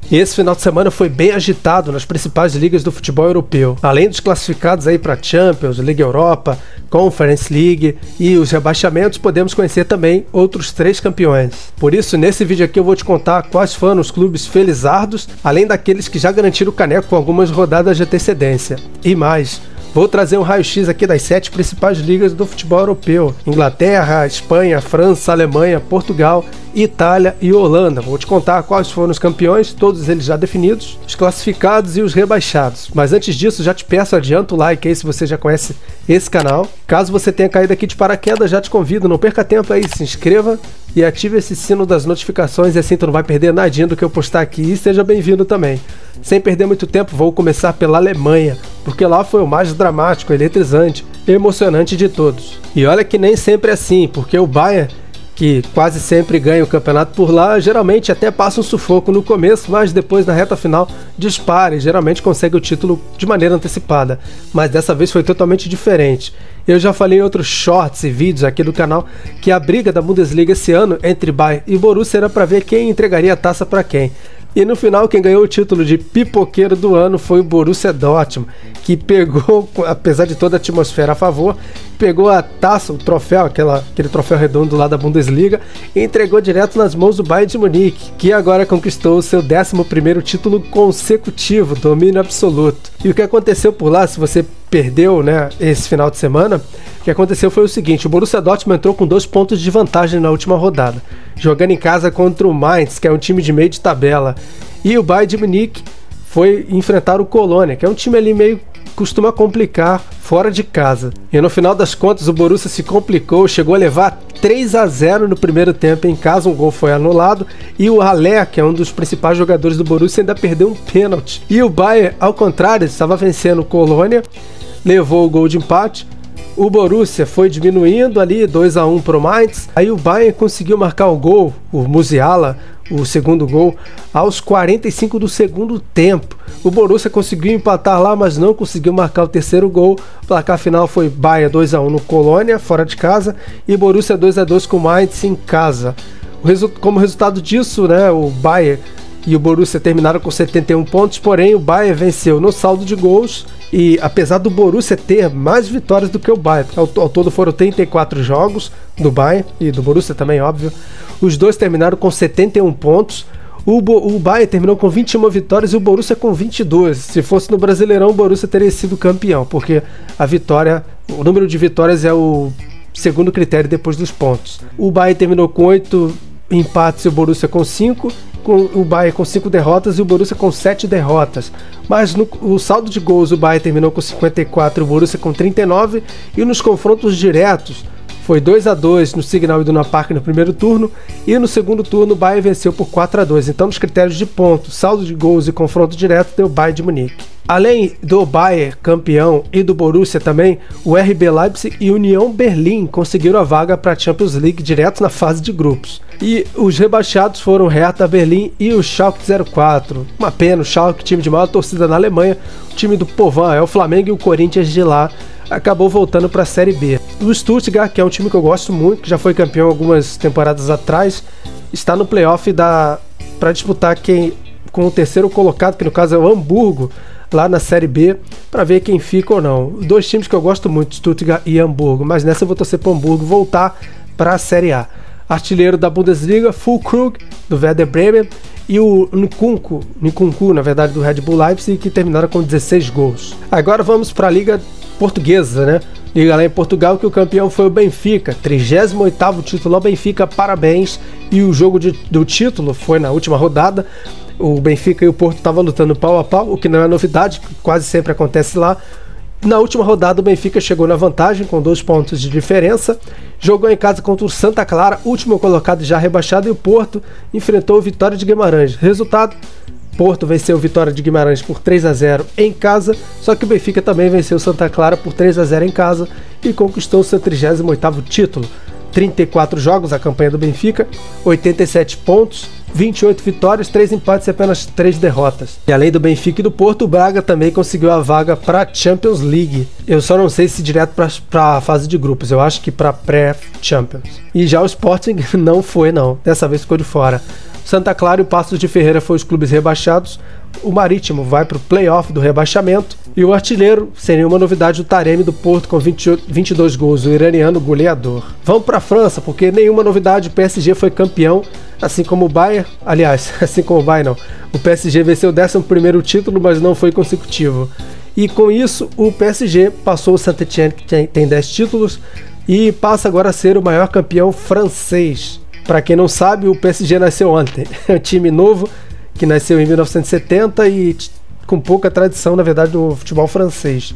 Esse final de semana foi bem agitado nas principais ligas do futebol europeu. Além dos classificados aí para Champions, Liga Europa, Conference League e os rebaixamentos, podemos conhecer também outros 3 campeões. Por isso, nesse vídeo aqui eu vou te contar quais foram os clubes felizardos, além daqueles que já garantiram o caneco com algumas rodadas de antecedência. E mais, vou trazer um raio-x aqui das 7 principais ligas do futebol europeu: Inglaterra, Espanha, França, Alemanha, Portugal, Itália e Holanda. Vou te contar quais foram os campeões, todos eles já definidos, os classificados e os rebaixados. Mas antes disso, já te peço, adianta o like aí se você já conhece esse canal. Caso você tenha caído aqui de paraquedas, já te convido, não perca tempo aí, se inscreva e ative esse sino das notificações, e assim tu não vai perder nadinha do que eu postar aqui, e seja bem-vindo também. Sem perder muito tempo, vou começar pela Alemanha, porque lá foi o mais dramático, eletrizante e emocionante de todos. E olha que nem sempre é assim, porque o Bayern, que quase sempre ganha o campeonato por lá, geralmente até passa um sufoco no começo, mas depois na reta final dispara e geralmente consegue o título de maneira antecipada. Mas dessa vez foi totalmente diferente. Eu já falei em outros shorts e vídeos aqui do canal que a briga da Bundesliga esse ano entre Bayern e Borussia era para ver quem entregaria a taça para quem. E no final, quem ganhou o título de pipoqueiro do ano foi o Borussia Dortmund, que pegou, apesar de toda a atmosfera a favor, pegou a taça, o troféu, aquele troféu redondo lá da Bundesliga, e entregou direto nas mãos do Bayern de Munique, que agora conquistou o seu 11º título consecutivo, domínio absoluto. E o que aconteceu por lá, se você perdeu, né, esse final de semana, o que aconteceu foi o seguinte: o Borussia Dortmund entrou com 2 pontos de vantagem na última rodada, jogando em casa contra o Mainz, que é um time de meio de tabela, e o Bayern de Munique foi enfrentar o Colônia, que é um time ali meio costuma complicar fora de casa. E no final das contas o Borussia se complicou, chegou a levar 3-0 no primeiro tempo em casa, um gol foi anulado, e o Haller, que é um dos principais jogadores do Borussia, ainda perdeu um pênalti. E o Bayern, ao contrário, estava vencendo o Colônia, levou o gol de empate. O Borussia foi diminuindo ali, 2-1 para o Mainz. Aí o Bayern conseguiu marcar o gol, o Musiala, o segundo gol, aos 45 do segundo tempo. O Borussia conseguiu empatar lá, mas não conseguiu marcar o terceiro gol. O placar final foi Bayern 2-1 no Colônia, fora de casa, e Borussia 2-2 com o Mainz em casa. Como resultado disso, né, o Bayern e o Borussia terminaram com 71 pontos, porém o Bayern venceu no saldo de gols. E apesar do Borussia ter mais vitórias do que o Bayern, ao todo foram 34 jogos do Bayern e do Borussia também, óbvio, os dois terminaram com 71 pontos. O Bayern terminou com 21 vitórias e o Borussia com 22. Se fosse no Brasileirão, o Borussia teria sido campeão, porque a vitória, o número de vitórias é o segundo critério depois dos pontos. O Bayern terminou com 8 empates e o Borussia com 5. O Bayern com 5 derrotas e o Borussia com 7 derrotas. Mas no saldo de gols o Bayern terminou com 54 e o Borussia com 39. E nos confrontos diretos foi 2-2 no Signal Iduna Park no primeiro turno, e no segundo turno o Bayern venceu por 4-2. Então, nos critérios de pontos, saldo de gols e confronto direto, deu Bayern de Munique. Além do Bayern campeão e do Borussia também, o RB Leipzig e União Berlim conseguiram a vaga para a Champions League direto na fase de grupos. E os rebaixados foram o Hertha Berlim e o Schalke 04. Uma pena, o Schalke, time de maior torcida na Alemanha, o time do povão, é o Flamengo e o Corinthians de lá, acabou voltando para a Série B. O Stuttgart, que é um time que eu gosto muito, que já foi campeão algumas temporadas atrás, está no playoff para disputar com o terceiro colocado, que no caso é o Hamburgo, lá na Série B, para ver quem fica ou não. 2 times que eu gosto muito, Stuttgart e Hamburgo, mas nessa eu vou torcer para o Hamburgo voltar para a Série A. Artilheiro da Bundesliga, Füllkrug, do Werder Bremen, e o Nkunku, na verdade, do Red Bull Leipzig, que terminaram com 16 gols. Agora vamos para a Liga Portuguesa, né? Liga lá em Portugal, que o campeão foi o Benfica, 38º título ao Benfica, parabéns. E o jogo do título foi na última rodada. O Benfica e o Porto estavam lutando pau a pau, o que não é novidade, quase sempre acontece lá. Na última rodada o Benfica chegou na vantagem com 2 pontos de diferença, jogou em casa contra o Santa Clara, último colocado já rebaixado, e o Porto enfrentou o Vitória de Guimarães. Resultado: Porto venceu o Vitória de Guimarães por 3-0 em casa, só que o Benfica também venceu o Santa Clara por 3-0 em casa e conquistou seu 38º título. 34 jogos a campanha do Benfica, 87 pontos, 28 vitórias, 3 empates e apenas 3 derrotas. E além do Benfica e do Porto, o Braga também conseguiu a vaga para a Champions League. Eu só não sei se direto para a fase de grupos, eu acho que para pré-Champions. E já o Sporting não foi não, dessa vez ficou de fora. Santa Clara e o Paços de Ferreira foram os clubes rebaixados. O Marítimo vai para o play-off do rebaixamento. E o artilheiro, sem nenhuma novidade, o Taremi do Porto com 22 gols, o iraniano goleador. Vamos para a França, porque nenhuma novidade, o PSG foi campeão, assim como o Bayern. Aliás, assim como o Bayern não. O PSG venceu o 11º título, mas não foi consecutivo. E com isso, o PSG passou o Saint-Étienne, que tem 10 títulos, e passa agora a ser o maior campeão francês. Para quem não sabe, o PSG nasceu ontem. É um time novo que nasceu em 1970 e com pouca tradição, na verdade, no futebol francês.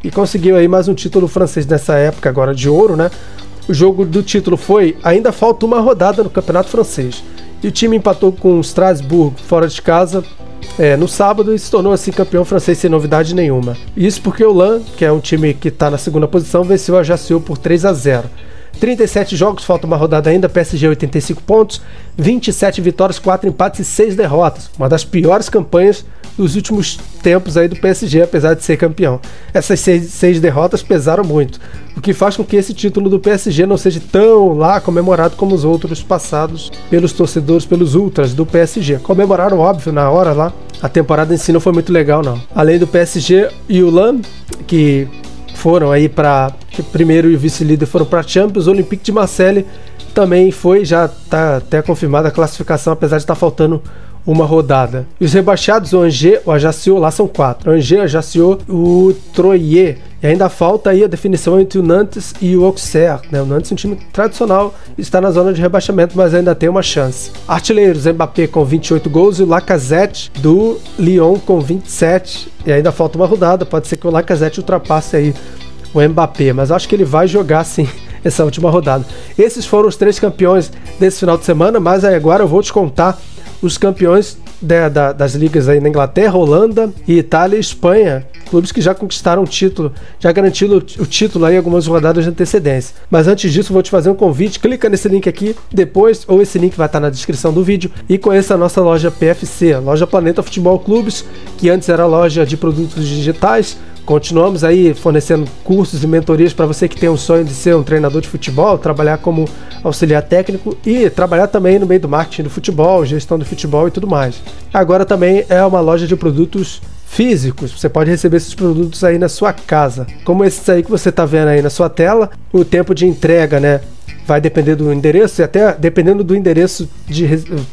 E conseguiu aí mais um título francês nessa época, agora de ouro, né? O jogo do título foi: ainda falta uma rodada no campeonato francês. E o time empatou com o Strasbourg fora de casa no sábado e se tornou assim campeão francês sem novidade nenhuma. Isso porque o Lens, que é um time que está na segunda posição, venceu a Ajaccio por 3-0. 37 jogos, falta uma rodada ainda, PSG 85 pontos, 27 vitórias, 4 empates e 6 derrotas. Uma das piores campanhas dos últimos tempos aí do PSG, apesar de ser campeão. Essas 6 derrotas pesaram muito, o que faz com que esse título do PSG não seja tão lá comemorado como os outros passados pelos torcedores, pelos ultras do PSG. Comemoraram, óbvio, na hora lá. A temporada em si não foi muito legal, não. Além do PSG e o Lens, que foram aí para primeiro e o vice-líder foram para a Champions. O Olympique de Marseille também foi, já está até confirmada a classificação, apesar de estar faltando uma rodada. E os rebaixados, o Angers, o Ajaccio, lá são 4. O Angers, o Ajaccio, o Troyes. E ainda falta aí a definição entre o Nantes e o Auxerre, né? O Nantes é um time tradicional, está na zona de rebaixamento, mas ainda tem uma chance. Artilheiros, Mbappé com 28 gols e o Lacazette do Lyon com 27. E ainda falta uma rodada, pode ser que o Lacazette ultrapasse aí o Mbappé, mas acho que ele vai jogar sim essa última rodada. Esses foram os 3 campeões desse final de semana, mas aí agora eu vou te contar os campeões das ligas aí na Inglaterra, Holanda e Itália e Espanha, clubes que já conquistaram o título, já garantiram o título aí algumas rodadas de antecedência. Mas antes disso, vou te fazer um convite, clica nesse link aqui depois, ou esse link vai estar na descrição do vídeo, e conheça a nossa loja PFC, loja Planeta Futebol Clubes, que antes era loja de produtos digitais. Continuamos aí fornecendo cursos e mentorias para você que tem um sonho de ser um treinador de futebol, trabalhar como auxiliar técnico e trabalhar também no meio do marketing do futebol, gestão do futebol e tudo mais. Agora também é uma loja de produtos físicos, você pode receber esses produtos aí na sua casa. Como esses aí que você está vendo aí na sua tela, o tempo de entrega, né? Vai depender do endereço e até dependendo do endereço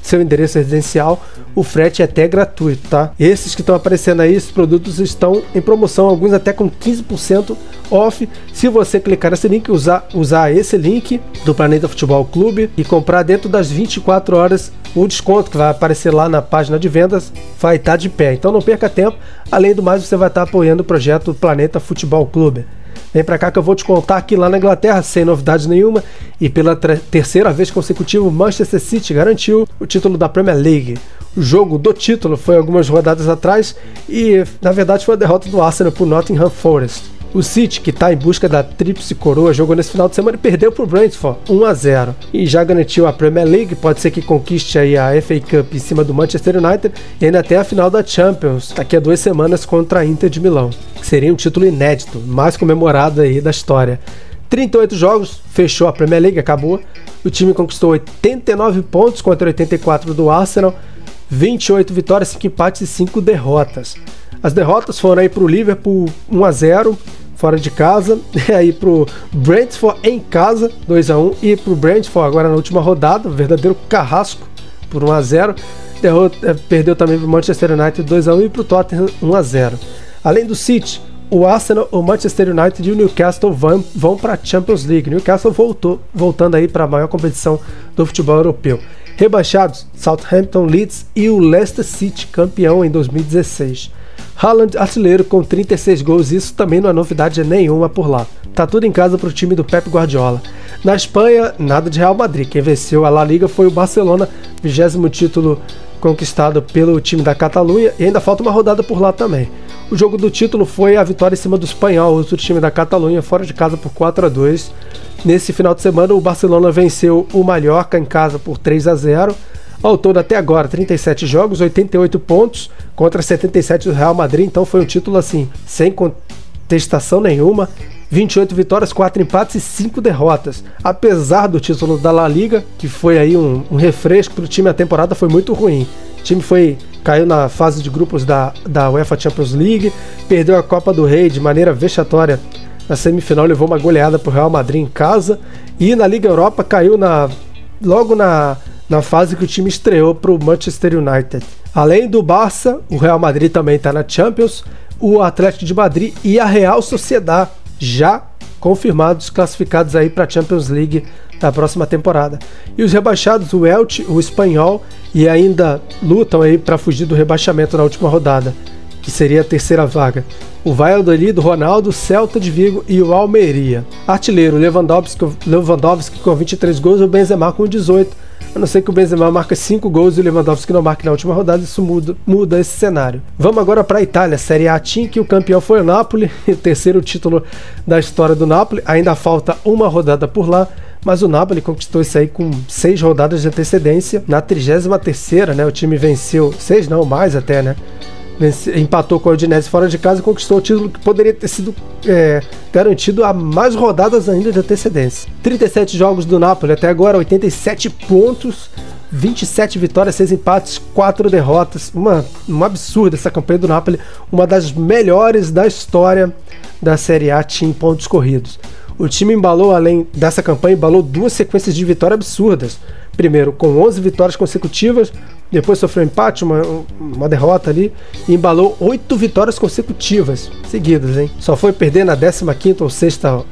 seu endereço residencial, o frete é até gratuito, tá? Esses que estão aparecendo aí, esses produtos estão em promoção, alguns até com 15% off. Se você clicar nesse link, usar esse link do Planeta Futebol Clube e comprar dentro das 24 horas, o desconto que vai aparecer lá na página de vendas vai estar de pé. Então não perca tempo. Além do mais, você vai estar apoiando o projeto Planeta Futebol Clube. Vem pra cá que eu vou te contar que lá na Inglaterra, sem novidade nenhuma, e pela terceira vez consecutiva, o Manchester City garantiu o título da Premier League. O jogo do título foi algumas rodadas atrás e, na verdade, foi a derrota do Arsenal por Nottingham Forest. O City, que está em busca da tríplice coroa, jogou nesse final de semana e perdeu para o Brentford 1-0. E já garantiu a Premier League, pode ser que conquiste aí a FA Cup em cima do Manchester United e ainda até a final da Champions, daqui a 2 semanas contra a Inter de Milão. Seria um título inédito, mais comemorado aí da história. 38 jogos, fechou a Premier League, acabou. O time conquistou 89 pontos contra 84 do Arsenal, 28 vitórias, 5 empates e 5 derrotas. As derrotas foram aí para o Liverpool 1-0, fora de casa, e aí pro Brentford em casa, 2-1, e pro Brentford agora na última rodada, verdadeiro carrasco, por 1-0, perdeu também pro Manchester United 2-1 e pro Tottenham 1-0. Além do City, o Arsenal, o Manchester United e o Newcastle vão para a Champions League. Newcastle voltando aí para a maior competição do futebol europeu. Rebaixados, Southampton, Leeds e o Leicester City, campeão em 2016. Haaland artilheiro com 36 gols, isso também não é novidade nenhuma por lá. Tá tudo em casa pro time do Pep Guardiola. Na Espanha, nada de Real Madrid. Quem venceu a La Liga foi o Barcelona, 20º título conquistado pelo time da Catalunha, e ainda falta uma rodada por lá também. O jogo do título foi a vitória em cima do Espanhol, outro time da Catalunha, fora de casa por 4-2. Nesse final de semana, o Barcelona venceu o Mallorca em casa por 3-0. Ao todo até agora, 37 jogos, 88 pontos contra 77 do Real Madrid, então foi um título assim, sem contestação nenhuma. 28 vitórias, 4 empates e 5 derrotas. Apesar do título da La Liga, que foi aí um refresco para o time, a temporada foi muito ruim. O time caiu na fase de grupos da UEFA Champions League, perdeu a Copa do Rei de maneira vexatória na semifinal, levou uma goleada para o Real Madrid em casa, e na Liga Europa caiu logo na fase que o time estreou para o Manchester United. Além do Barça, o Real Madrid também está na Champions, o Atlético de Madrid e a Real Sociedad já confirmados, classificados aí para a Champions League da próxima temporada. E os rebaixados, o Elche, o Espanhol, e ainda lutam aí para fugir do rebaixamento na última rodada, que seria a terceira vaga. O Valladolid, o Ronaldo, o Celta de Vigo e o Almeria. Artilheiro, Lewandowski com 23 gols e o Benzema com 18. A não ser que o Benzema marque 5 gols e o Lewandowski não marque na última rodada, isso muda esse cenário. Vamos agora para a Itália, Série A Team, que o campeão foi o Napoli, o terceiro título da história do Napoli. Ainda falta uma rodada por lá, mas o Napoli conquistou isso aí com 6 rodadas de antecedência. Na 33ª, né, o time venceu, 6 não, mais até, né? Empatou com a Udinese fora de casa e conquistou o título que poderia ter sido garantido a mais rodadas ainda de antecedência. 37 jogos do Napoli até agora, 87 pontos, 27 vitórias, 6 empates, 4 derrotas. Uma absurda essa campanha do Napoli, uma das melhores da história da Série A em pontos corridos. O time embalou, além dessa campanha, embalou 2 sequências de vitórias absurdas. Primeiro com 11 vitórias consecutivas, depois sofreu um empate, uma derrota ali, e embalou 8 vitórias consecutivas, seguidas, hein? Só foi perder na 15ª ou 6ª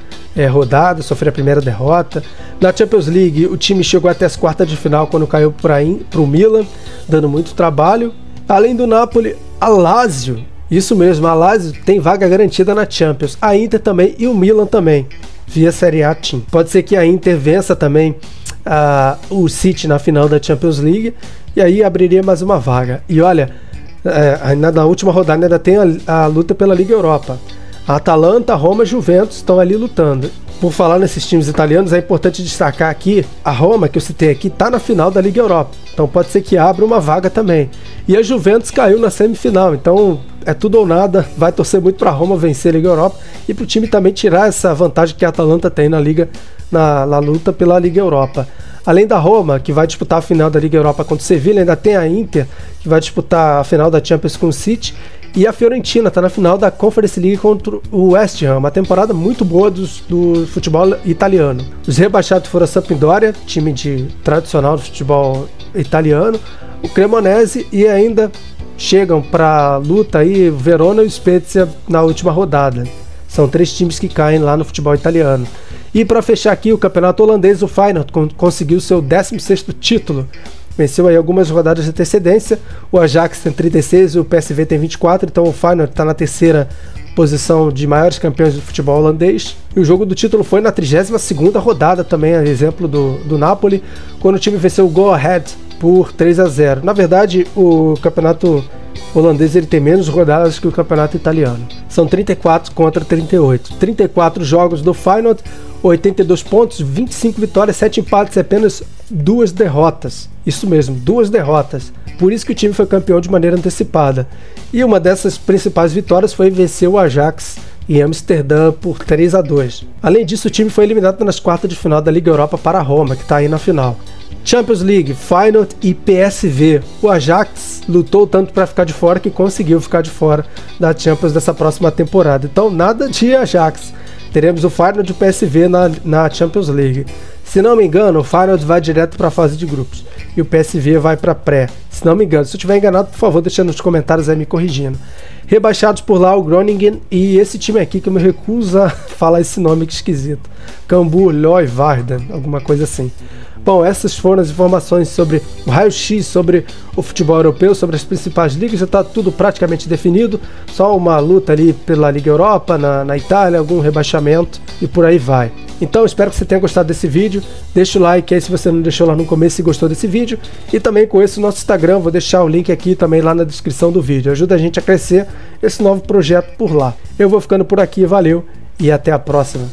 rodada, sofreu a primeira derrota. Na Champions League, o time chegou até as quartas de final quando caiu para o Milan, dando muito trabalho. Além do Napoli, a Lazio, isso mesmo, a Lazio tem vaga garantida na Champions, a Inter também e o Milan também, via Série A Team. Pode ser que a Inter vença também o City na final da Champions League, e aí abriria mais uma vaga. E olha, na última rodada ainda tem a luta pela Liga Europa. A Atalanta, a Roma e a Juventus estão ali lutando. Por falar nesses times italianos, é importante destacar aqui, a Roma, que eu citei aqui, está na final da Liga Europa, então pode ser que abra uma vaga também. E a Juventus caiu na semifinal, então é tudo ou nada, vai torcer muito para a Roma vencer a Liga Europa e para o time também tirar essa vantagem que a Atalanta tem na luta pela Liga Europa. Além da Roma, que vai disputar a final da Liga Europa contra o Sevilla, ainda tem a Inter, que vai disputar a final da Champions com o City, e a Fiorentina está na final da Conference League contra o West Ham, uma temporada muito boa do futebol italiano. Os rebaixados foram a Sampdoria, time tradicional do futebol italiano, o Cremonese, e ainda chegam para a luta aí Verona e o Spezia na última rodada. São 3 times que caem lá no futebol italiano. E para fechar aqui o campeonato holandês, o Feyenoord conseguiu seu 16º título. Venceu aí algumas rodadas de antecedência. O Ajax tem 36 e o PSV tem 24, então o Feyenoord está na terceira posição de maiores campeões do futebol holandês. E o jogo do título foi na 32ª rodada também, a exemplo do Napoli, quando o time venceu o Go Ahead por 3-0. Na verdade, o campeonato holandês ele tem menos rodadas que o campeonato italiano. São 34 contra 38. 34 jogos do Feyenoord, 82 pontos, 25 vitórias, 7 empates e apenas 2 derrotas. Isso mesmo, 2 derrotas. Por isso que o time foi campeão de maneira antecipada. E uma dessas principais vitórias foi vencer o Ajax em Amsterdã por 3-2. Além disso, o time foi eliminado nas quartas de final da Liga Europa para a Roma, que está aí na final. Champions League, Feyenoord e PSV. O Ajax lutou tanto para ficar de fora que conseguiu ficar de fora da Champions dessa próxima temporada. Então nada de Ajax. Teremos o Feyenoord e o PSV na Champions League. Se não me engano, o Feyenoord vai direto para a fase de grupos e o PSV vai para a pré. Se não me engano, se eu estiver enganado, por favor, deixa nos comentários aí me corrigindo. Rebaixados por lá o Groningen e esse time aqui que eu me recuso a falar esse nome que esquisito. Cambuur Leeuwarden, alguma coisa assim. Bom, essas foram as informações sobre o raio-x, sobre o futebol europeu, sobre as principais ligas. Já está tudo praticamente definido, só uma luta ali pela Liga Europa, na Itália, algum rebaixamento e por aí vai. Então espero que você tenha gostado desse vídeo, deixa o like aí se você não deixou lá no começo e gostou desse vídeo, e também conheça o nosso Instagram, vou deixar o link aqui também lá na descrição do vídeo, ajuda a gente a crescer esse novo projeto por lá. Eu vou ficando por aqui, valeu e até a próxima.